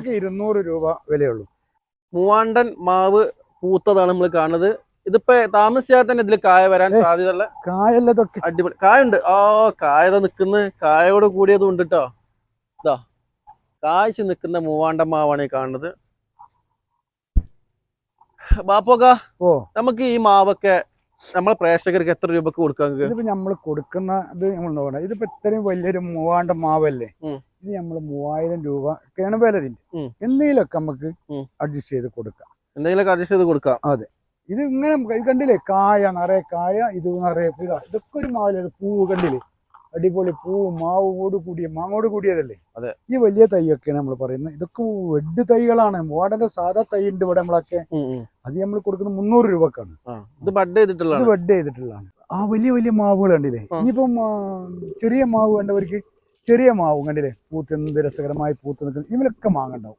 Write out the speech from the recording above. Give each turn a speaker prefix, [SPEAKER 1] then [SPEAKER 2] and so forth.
[SPEAKER 1] 200 രൂപ വിലയുള്ളൂ.
[SPEAKER 2] മൂവാണ്ടൻ മാവ് പൂത്തതാണ് നമ്മൾ കാണുന്നത്. ഇതിപ്പോ താമസിയാതെ തന്നെ ഇതിൽ കായ വരാൻ സാധ്യതയുള്ള
[SPEAKER 1] കായല്ലതൊക്കെ
[SPEAKER 2] അടിപൊളി കായുണ്ട്. കായത നിക്കുന്ന കായോട് കൂടിയതും ഉണ്ട് കേട്ടോ. ഇതാ കായ്ച്ചു നിൽക്കുന്ന മൂവാണ്ടൻ മാവാണ് ഈ കാണുന്നത്. ബാപ്പോക്ക നമുക്ക് ഈ മാവൊക്കെ നമ്മളെ പ്രേക്ഷകർക്ക് എത്ര രൂപക്ക് കൊടുക്കാം?
[SPEAKER 1] ഇതിപ്പോ നമ്മൾ കൊടുക്കുന്ന ഇത് നമ്മൾ നോക്കണം. ഇതിപ്പോ ഇത്രയും വലിയൊരു മൂവാണ്ടൻ മാവല്ലേ, ഇത് നമ്മൾ 3000 രൂപ കേണ് വില. ഇതിന്റെ എന്തെങ്കിലുമൊക്കെ നമുക്ക് അഡ്ജസ്റ്റ് ചെയ്ത് കൊടുക്കാം.
[SPEAKER 2] എന്തെങ്കിലുമൊക്കെ അഡ്ജസ്റ്റ് ചെയ്ത് കൊടുക്കാം.
[SPEAKER 1] അതെ, ഇത് ഇങ്ങനെ കണ്ടില്ലേ, കായ നിറയെ കായ, ഇത് നിറയെ ഇതൊക്കെ ഒരു മാവില് പൂവ് കണ്ടില്ലേ, അടിപൊളി പൂവ്, മാങ്ങോട് കൂടിയതല്ലേ.
[SPEAKER 2] അതെ,
[SPEAKER 1] ഈ വലിയ തൈയൊക്കെ നമ്മൾ പറയുന്നത് ഇതൊക്കെ വെഡ് തൈകളാണ്. മൂവാണ്ടന്റെ സാധാ തൈ ഉണ്ട് ഇവിടെ നമ്മളൊക്കെ. അത് നമ്മൾ കൊടുക്കുന്നത് 300 രൂപക്കാണ്.
[SPEAKER 2] ഇത് ബഡ്
[SPEAKER 1] ചെയ്തിട്ടുള്ളതാണ്. വലിയ വലിയ മാവുകൾ കണ്ടില്ലേ. ഇനിയിപ്പം ചെറിയ മാവ് വേണ്ടവർക്ക് ചെറിയ മാവ് കണ്ടില്ലേ, പൂത്ത് എന്ത് രസകരമായി പൂത്ത് നിൽക്കുന്നത്. ഇതിലൊക്കെ മാങ്ങ ഉണ്ടാവും.